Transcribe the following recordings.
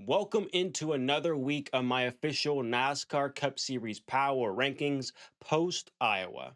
Welcome into another week of my official NASCAR Cup Series power rankings post Iowa.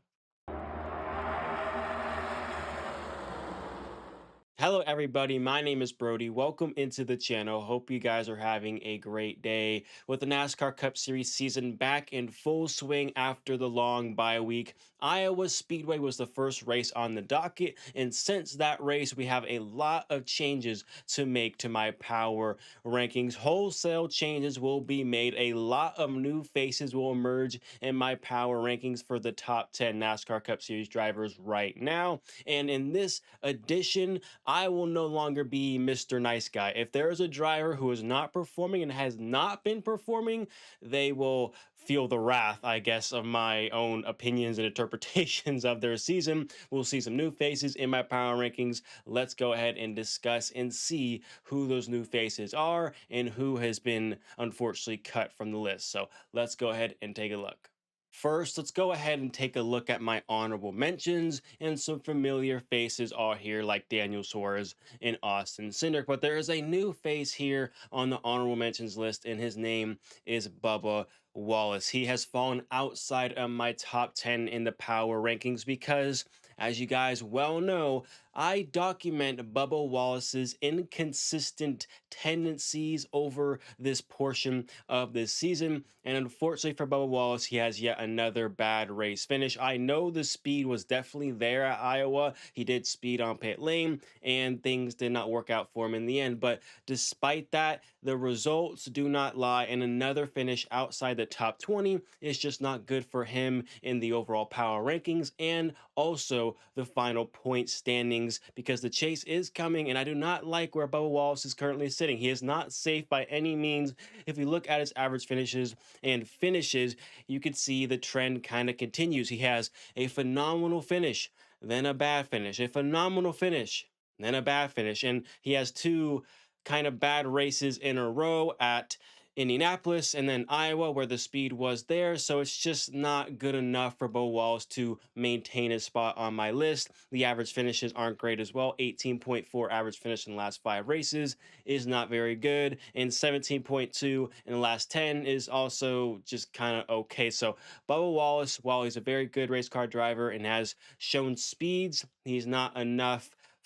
Hello, everybody. My name is Brody. Welcome into the channel. Hope you guys are having a great day with the NASCAR Cup Series season back in full swing after the long bye week. Iowa Speedway was the first race on the docket, and since that race, we have a lot of changes to make to my power rankings. Wholesale changes will be made. A lot of new faces will emerge in my power rankings for the top 10 NASCAR Cup Series drivers right now. And in this edition, I will no longer be Mr. Nice Guy. If there is a driver who is not performing and has not been performing, they will feel the wrath, I guess, of my own opinions and interpretations of their season. We'll see some new faces in my power rankings. Let's go ahead and discuss and see who those new faces are and who has been unfortunately cut from the list. So let's go ahead and take a look. First, let's go ahead and take a look at my honorable mentions, and some familiar faces are here like Daniel Suarez and Austin Cindric, but there is a new face here on the honorable mentions list, and his name is Bubba Wallace. He has fallen outside of my top 10 in the power rankings because, as you guys well know, I document Bubba Wallace's inconsistent tendencies over this portion of this season. And unfortunately for Bubba Wallace, he has yet another bad race finish. I know the speed was definitely there at Iowa. He did speed on pit lane, and things did not work out for him in the end. But despite that, the results do not lie. And another finish outside the top 20 is just not good for him in the overall power rankings and also the final point standings, because the chase is coming, and I do not like where Bubba Wallace is currently sitting. He is not safe by any means. If you look at his average finishes and finishes, you could see the trend kind of continues. He has a phenomenal finish, then a bad finish, a phenomenal finish, then a bad finish, and he has two kind of bad races in a row at Indianapolis and then Iowa, where the speed was there. So it's just not good enough for Bo Wallace to maintain his spot on my list. The average finishes aren't great as well. 18.4 average finish in the last 5 races is not very good. And 17.2 in the last 10 is also just kind of okay. So Bubba Wallace, while he's a very good race car driver and has shown speeds, he's not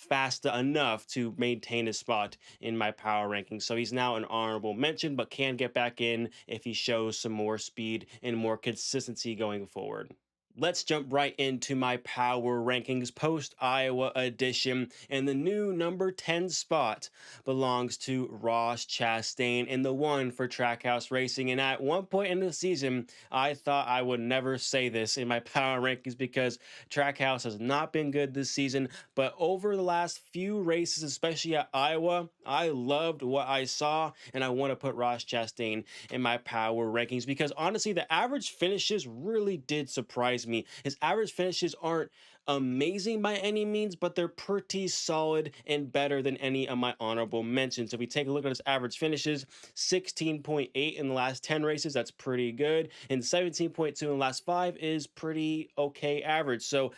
fast enough to maintain his spot in my power rankings. So he's now an honorable mention, but can get back in if he shows some more speed and more consistency going forward. Let's jump right into my power rankings post Iowa edition. And the new number 10 spot belongs to Ross Chastain in the one for Trackhouse Racing. And at one point in the season, I thought I would never say this in my power rankings because Trackhouse has not been good this season. But over the last few races, especially at Iowa, I loved what I saw, and I want to put Ross Chastain in my power rankings because honestly, the average finishes really did surprise me. His average finishes aren't amazing by any means, but they're pretty solid and better than any of my honorable mentions. If we take a look at his average finishes, 16.8 in the last 10 races, that's pretty good, and 17.2 in the last 5 is pretty okay average. So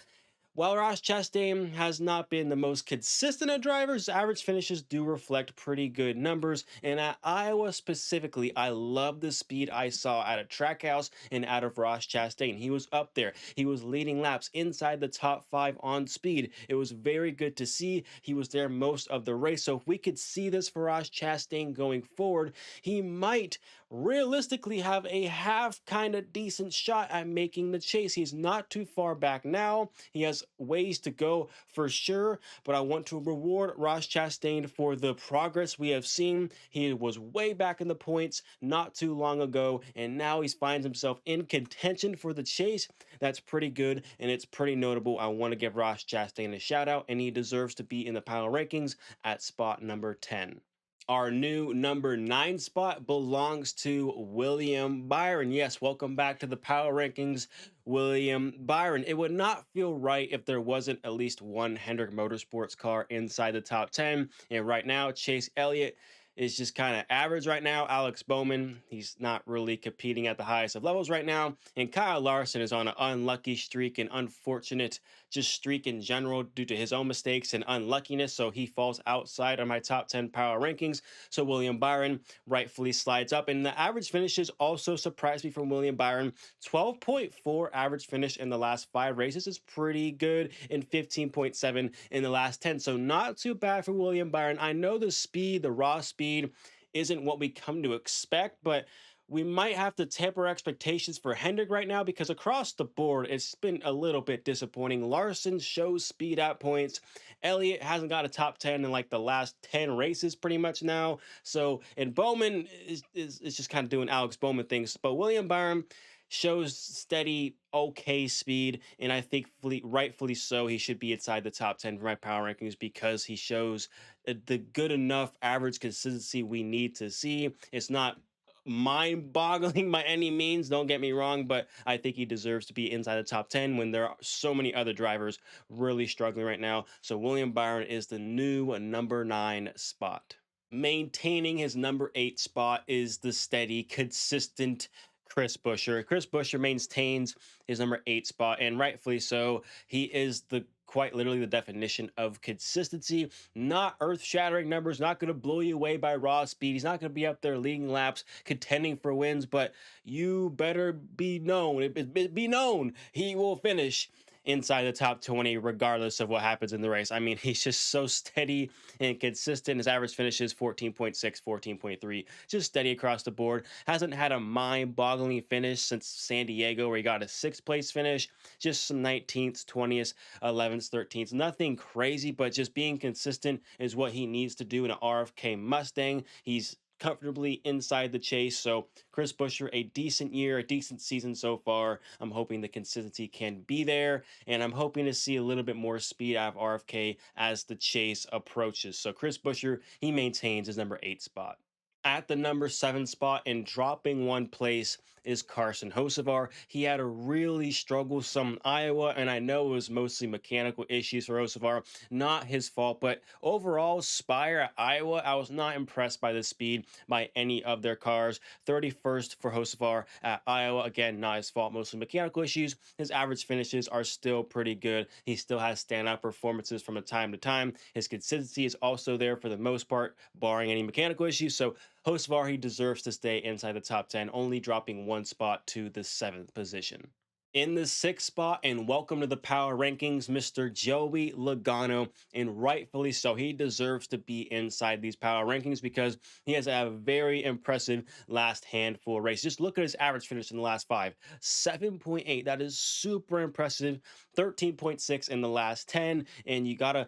while Ross Chastain has not been the most consistent of drivers, average finishes do reflect pretty good numbers. And at Iowa specifically, I love the speed I saw out of Trackhouse and out of Ross Chastain. He was up there. He was leading laps inside the top 5 on speed. It was very good to see. He was there most of the race. So if we could see this for Ross Chastain going forward, he might realistically have a half kind of decent shot at making the chase. He's not too far back now. He has ways to go for sure, but I want to reward Ross Chastain for the progress we have seen. He was way back in the points not too long ago, and now he finds himself in contention for the chase. That's pretty good, and it's pretty notable. I want to give Ross Chastain a shout out, and he deserves to be in the power rankings at spot number 10. Our new number 9 spot belongs to William Byron. Yes, welcome back to the power rankings, William Byron. It would not feel right if there wasn't at least one Hendrick Motorsports car inside the top 10. And right now, Chase Elliott is just kind of average right now. Alex Bowman, he's not really competing at the highest of levels right now. And Kyle Larson is on an unlucky streak, and unfortunate just streak in general due to his own mistakes and unluckiness. So he falls outside of my top 10 power rankings. So William Byron rightfully slides up. And the average finishes also surprised me from William Byron. 12.4 average finish in the last 5 races is pretty good, and 15.7 in the last 10. So not too bad for William Byron. I know the speed, the raw speed, isn't what we come to expect, but we might have to temper expectations for Hendrick right now because across the board, it's been a little bit disappointing. Larson shows speed at points. Elliott hasn't got a top 10 in like the last 10 races pretty much now. So, and Bowman is just kind of doing Alex Bowman things. But William Byron shows steady, okay speed. And I think rightfully so, he should be inside the top 10 for my power rankings because he shows the good enough average consistency we need to see. It's not mind boggling by any means, don't get me wrong, but I think he deserves to be inside the top 10 when there are so many other drivers really struggling right now. So William Byron is the new number 9 spot. Maintaining his number 8 spot is the steady, consistent Chris Buescher. Chris Buescher maintains his number 8 spot, and rightfully so. He is the quite literally the definition of consistency. Not earth-shattering numbers, not going to blow you away by raw speed. He's not going to be up there leading laps, contending for wins, but you better be known. Be known he will finish inside the top 20 regardless of what happens in the race. I mean, he's just so steady and consistent. His average finish is 14.6, 14.3, just steady across the board. Hasn't had a mind-boggling finish since San Diego where he got a 6th place finish, just some 19th, 20th, 11th, 13th. Nothing crazy, but just being consistent is what he needs to do in an RFK Mustang. He's comfortably inside the chase. So Chris Buescher, a decent year, a decent season so far. I'm hoping the consistency can be there, and I'm hoping to see a little bit more speed out of RFK as the chase approaches. So Chris Buescher, he maintains his number 8 spot. At the number 7 spot and dropping one place is Carson Hocevar. He had a really strugglesome Iowa, and I know it was mostly mechanical issues for Hocevar, not his fault. But overall, Spire at Iowa, I was not impressed by the speed by any of their cars. 31st for Hocevar at Iowa, again, not his fault, mostly mechanical issues. His average finishes are still pretty good. He still has standout performances from time to time. His consistency is also there for the most part, barring any mechanical issues. So Hocevar, he deserves to stay inside the top 10, only dropping one spot to the 7th position. In the 6th spot, and welcome to the power rankings, Mr. Joey Logano, and rightfully so. He deserves to be inside these power rankings because he has a very impressive last handful of races. Just look at his average finish in the last 5. 7.8, that is super impressive. 13.6 in the last 10, and you gotta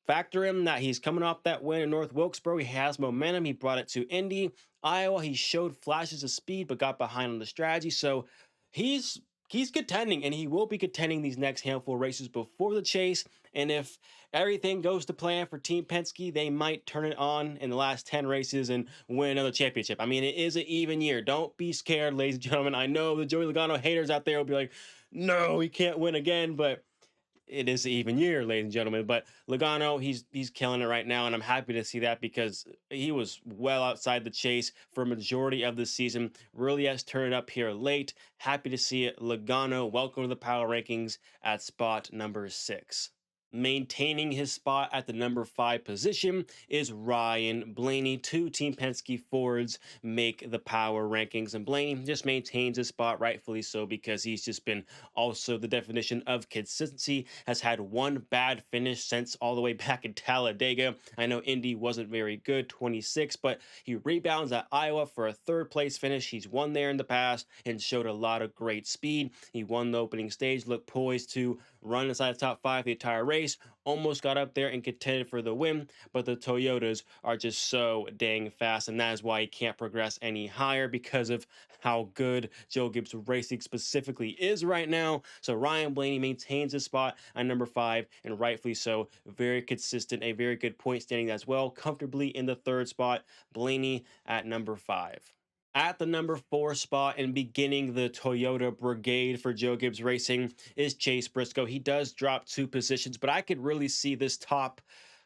factor in that he's coming off that win in North Wilkesboro. He has momentum. He brought it to Indy. Iowa, he showed flashes of speed, but got behind on the strategy. So he's contending, and he will be contending these next handful of races before the chase. And if everything goes to plan for Team Penske, they might turn it on in the last 10 races and win another championship. I mean, it is an even year. Don't be scared, ladies and gentlemen. I know the Joey Logano haters out there will be like, no, he can't win again, but it is an even year, ladies and gentlemen. But Logano, he's killing it right now, and I'm happy to see that because he was well outside the chase for a majority of the season. Really has turned up here late. Happy to see it. Logano, welcome to the power rankings at spot number 6. Maintaining his spot at the number 5 position is Ryan Blaney. 2 Team Penske Fords make the power rankings, and Blaney just maintains his spot, rightfully so, because he's just been also the definition of consistency. Has had one bad finish since all the way back in Talladega. I know Indy wasn't very good, 26, but he rebounds at Iowa for a 3rd place finish. He's won there in the past and showed a lot of great speed. He won the opening stage, looked poised to run inside the top 5 the entire race. Almost got up there and contended for the win, but the Toyotas are just so dang fast, and that is why he can't progress any higher because of how good Joe Gibbs Racing specifically is right now. So Ryan Blaney maintains his spot at number 5, and rightfully so. Very consistent, a very good point standing as well, comfortably in the 3rd spot. Blaney at number 5. At the number 4 spot and beginning the Toyota brigade for Joe Gibbs Racing is Chase Briscoe. He does drop 2 positions, but I could really see this top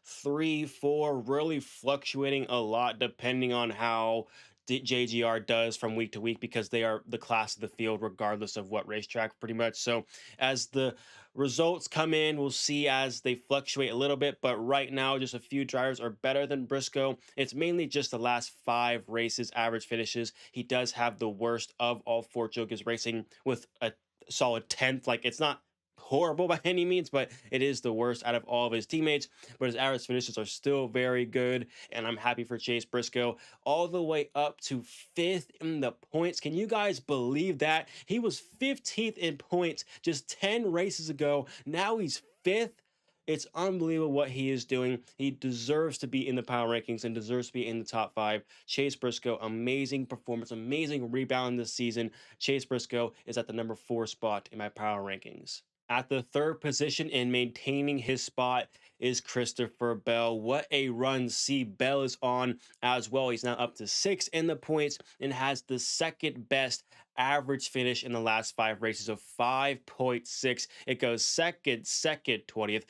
three, four, really fluctuating a lot depending on how JGR does from week to week because they are the class of the field regardless of what racetrack, pretty much. So as the results come in, we'll see as they fluctuate a little bit. But right now, just a few drivers are better than Briscoe. It's mainly just the last five races, average finishes. He does have the worst of all four Joe Gibbs Racing with a solid 10th. Like, it's not horrible by any means, but it is the worst out of all of his teammates. But his average finishes are still very good, and I'm happy for Chase Briscoe. All the way up to fifth in the points. Can you guys believe that? He was 15th in points just 10 races ago. Now he's fifth. It's unbelievable what he is doing. He deserves to be in the power rankings and deserves to be in the top five. Chase Briscoe, amazing performance, amazing rebound this season. Chase Briscoe is at the number 4 spot in my power rankings. At the third position in maintaining his spot is Christopher Bell. What a run C. Bell is on as well. He's now up to 6 in the points and has the second best average finish in the last 5 races of 5.6. It goes second, 20th,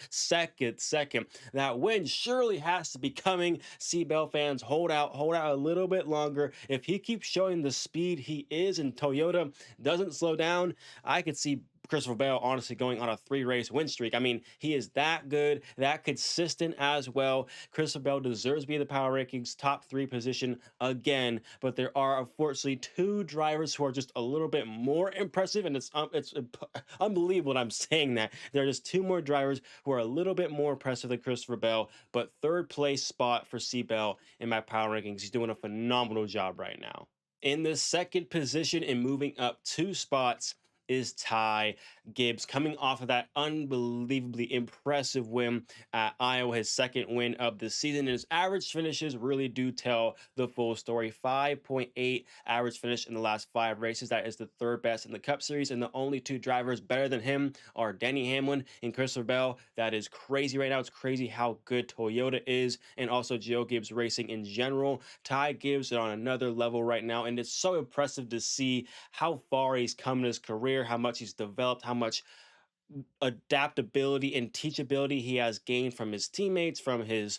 second. That win surely has to be coming. C. Bell fans, hold out a little bit longer. If he keeps showing the speed he is and Toyota doesn't slow down, I could see Christopher Bell honestly going on a 3-race win streak. I mean, he is that good, that consistent as well. Christopher Bell deserves to be in the power rankings top 3 position again, but there are unfortunately 2 drivers who are just a little bit more impressive, and it's unbelievable that I'm saying that. There are just 2 more drivers who are a little bit more impressive than Christopher Bell, but third place spot for C. Bell in my power rankings. He's doing a phenomenal job right now. In the second position and moving up 2 spots is Ty Gibbs, coming off of that unbelievably impressive win at Iowa, his second win of the season. And his average finishes really do tell the full story. 5.8 average finish in the last 5 races. That is the third best in the Cup Series, and the only 2 drivers better than him are Denny Hamlin and Christopher Bell. That is crazy right now. It's crazy how good Toyota is, and also Joe Gibbs Racing in general. Ty Gibbs is on another level right now, and it's so impressive to see how far he's come in his career, how much he's developed, how much adaptability and teachability he has gained from his teammates, from his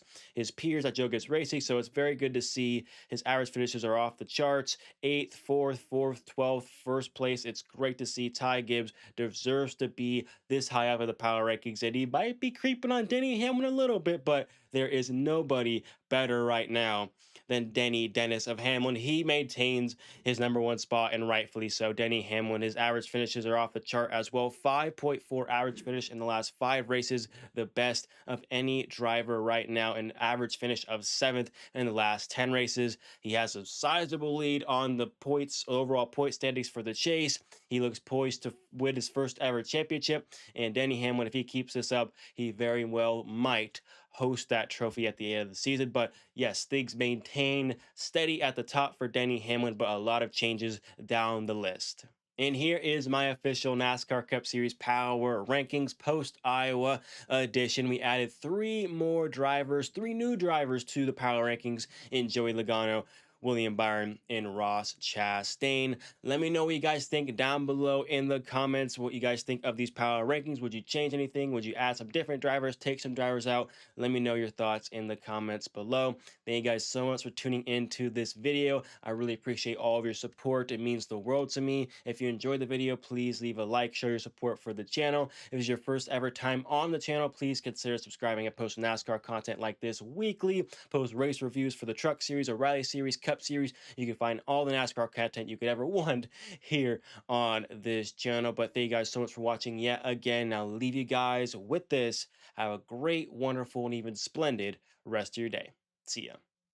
peers at Joe Gibbs Racing. So it's very good to see his average finishes are off the charts. 8th, 4th, 12th, first place. It's great to see Ty Gibbs deserves to be this high up in the power rankings, and he might be creeping on Denny Hamlin a little bit, but there is nobody better right now than Dennis of Hamlin. He maintains his number 1 spot, and rightfully so. Denny Hamlin, his average finishes are off the chart as well. 5.4 average finish in the last 5 races, the best of any driver right now. An average finish of 7th in the last 10 races. He has a sizable lead on the points, overall point standings for the chase. He looks poised to win his first ever championship. And Denny Hamlin, if he keeps this up, he very well might host that trophy at the end of the season. But yes, things maintain steady at the top for Denny Hamlin, but a lot of changes down the list. And here is my official NASCAR Cup Series power rankings post Iowa edition. We added 3 more drivers, 3 new drivers to the power rankings in Joey Logano, William Byron, and Ross Chastain. Let me know what you guys think down below in the comments, what you guys think of these power rankings. Would you change anything? Would you add some different drivers, take some drivers out? Let me know your thoughts in the comments below. Thank you guys so much for tuning into this video. I really appreciate all of your support. It means the world to me. If you enjoyed the video, please leave a like, show your support for the channel. If it's your first ever time on the channel, please consider subscribing. I post NASCAR content like this weekly, post race reviews for the Truck Series, O'Reilly Series, Cup Series. You can find all the NASCAR content you could ever want here on this channel. But thank you guys so much for watching yet again. I'll leave you guys with this. Have a great, wonderful, and even splendid rest of your day. See ya.